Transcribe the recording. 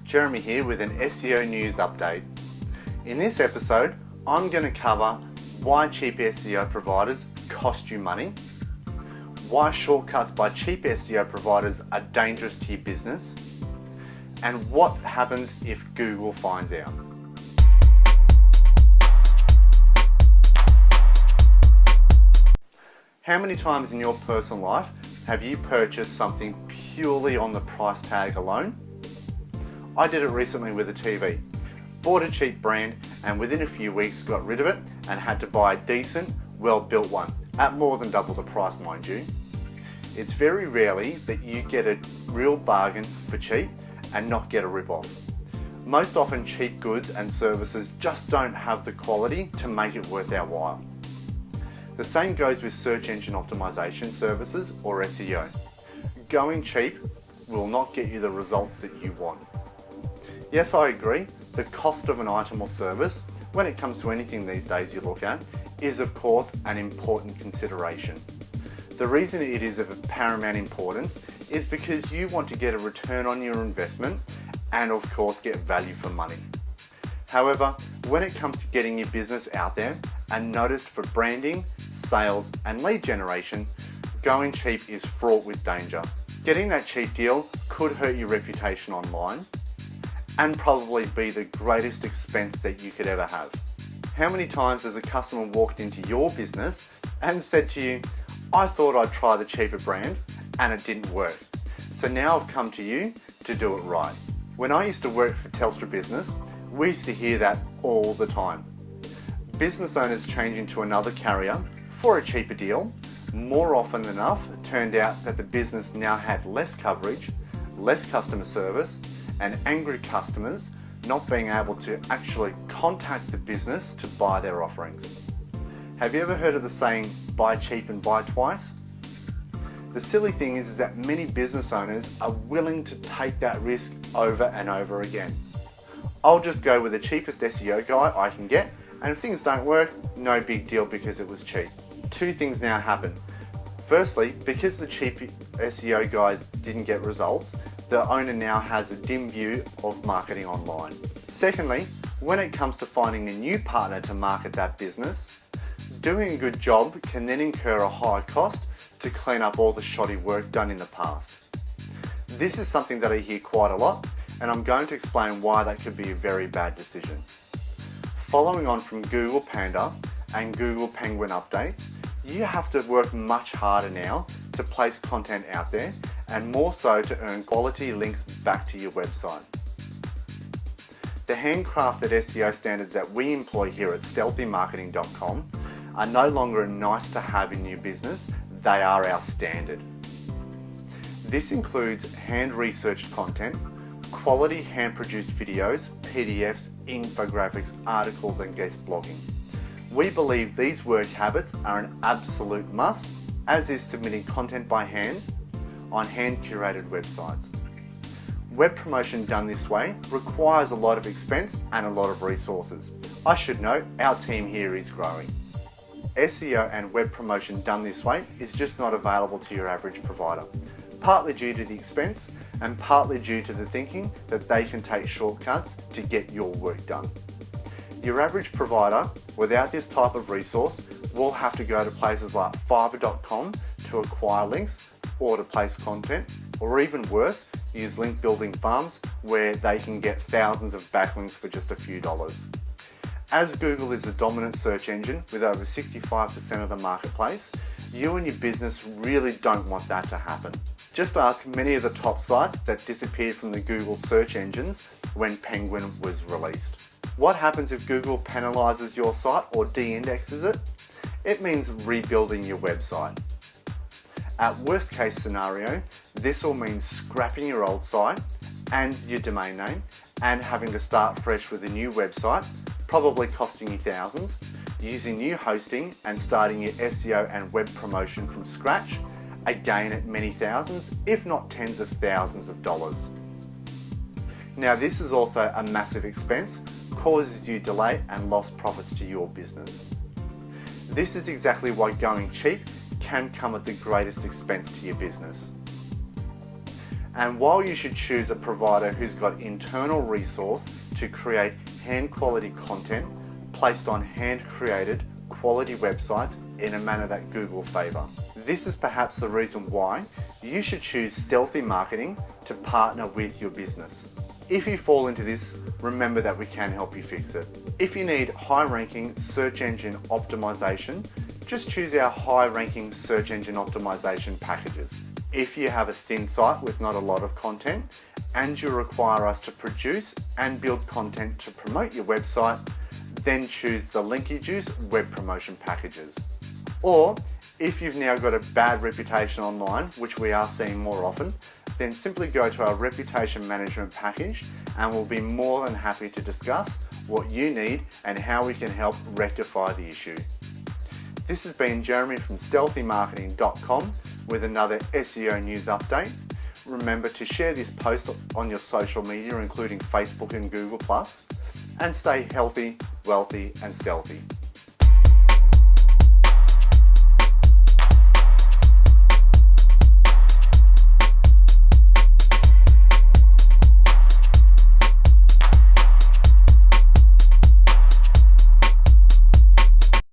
Jeremy here with an SEO news update. In this episode, I'm going to cover why cheap SEO providers cost you money, why shortcuts by cheap SEO providers are dangerous to your business, and what happens if Google finds out. How many times in your personal life have you purchased something purely on the price tag alone? I did it recently with a TV. Bought a cheap brand and within a few weeks got rid of it and had to buy a decent, well-built one at more than double the price, mind you. It's very rarely that you get a real bargain for cheap and not get a rip-off. Most often cheap goods and services just don't have the quality to make it worth our while. The same goes with search engine optimization services or SEO. Going cheap will not get you the results that you want. Yes, I agree, the cost of an item or service, when it comes to anything these days you look at, is of course an important consideration. The reason it is of paramount importance is because you want to get a return on your investment and of course get value for money. However, when it comes to getting your business out there and noticed for branding, sales and lead generation, going cheap is fraught with danger. Getting that cheap deal could hurt your reputation online and probably be the greatest expense that you could ever have. How many times has a customer walked into your business and said to you, I thought I'd try the cheaper brand and it didn't work. So now I've come to you to do it right. When I used to work for Telstra Business, we used to hear that all the time. Business owners changing to another carrier for a cheaper deal, more often than enough, it turned out that the business now had less coverage, less customer service, and angry customers not being able to actually contact the business to buy their offerings. Have you ever heard of the saying, buy cheap and buy twice? The silly thing is that many business owners are willing to take that risk over and over again. I'll just go with the cheapest SEO guy I can get, and if things don't work, no big deal because it was cheap. Two things now happen. Firstly, because the cheap SEO guys didn't get results, the owner now has a dim view of marketing online. Secondly, when it comes to finding a new partner to market that business, doing a good job can then incur a high cost to clean up all the shoddy work done in the past. This is something that I hear quite a lot, and I'm going to explain why that could be a very bad decision. Following on from Google Panda and Google Penguin updates, you have to work much harder now to place content out there and more so to earn quality links back to your website. The handcrafted SEO standards that we employ here at stealthymarketing.com are no longer a nice to have in your business, they are our standard. This includes hand-researched content, quality hand-produced videos, PDFs, infographics, articles and guest blogging. We believe these work habits are an absolute must, as is submitting content by hand on hand-curated websites. Web promotion done this way requires a lot of expense and a lot of resources. I should note, our team here is growing. SEO and web promotion done this way is just not available to your average provider, partly due to the expense and partly due to the thinking that they can take shortcuts to get your work done. Your average provider, without this type of resource, will have to go to places like fiverr.com to acquire links or to place content, or even worse, use link building farms where they can get thousands of backlinks for just a few dollars. As Google is the dominant search engine with over 65% of the marketplace, you and your business really don't want that to happen. Just ask many of the top sites that disappeared from the Google search engines when Penguin was released. What happens if Google penalizes your site or de-indexes it? It means rebuilding your website. At worst case scenario, this will mean scrapping your old site and your domain name and having to start fresh with a new website, probably costing you thousands, using new hosting and starting your SEO and web promotion from scratch, again at many thousands, if not tens of thousands of dollars. Now this is also a massive expense, causes you delay and lost profits to your business. This is exactly why going cheap can come at the greatest expense to your business. And while you should choose a provider who's got internal resource to create hand quality content placed on hand created quality websites in a manner that Google favour. This is perhaps the reason why you should choose Stealthy Marketing to partner with your business. If you fall into this, remember that we can help you fix it. If you need high-ranking search engine optimization, just choose our high-ranking search engine optimization packages. If you have a thin site with not a lot of content and you require us to produce and build content to promote your website, then choose the Linky Juice web promotion packages. Or if you've now got a bad reputation online, which we are seeing more often, then simply go to our reputation management package and we'll be more than happy to discuss what you need and how we can help rectify the issue. This has been Jeremy from stealthymarketing.com with another SEO news update. Remember to share this post on your social media, including Facebook and Google+, and stay healthy, wealthy, and stealthy.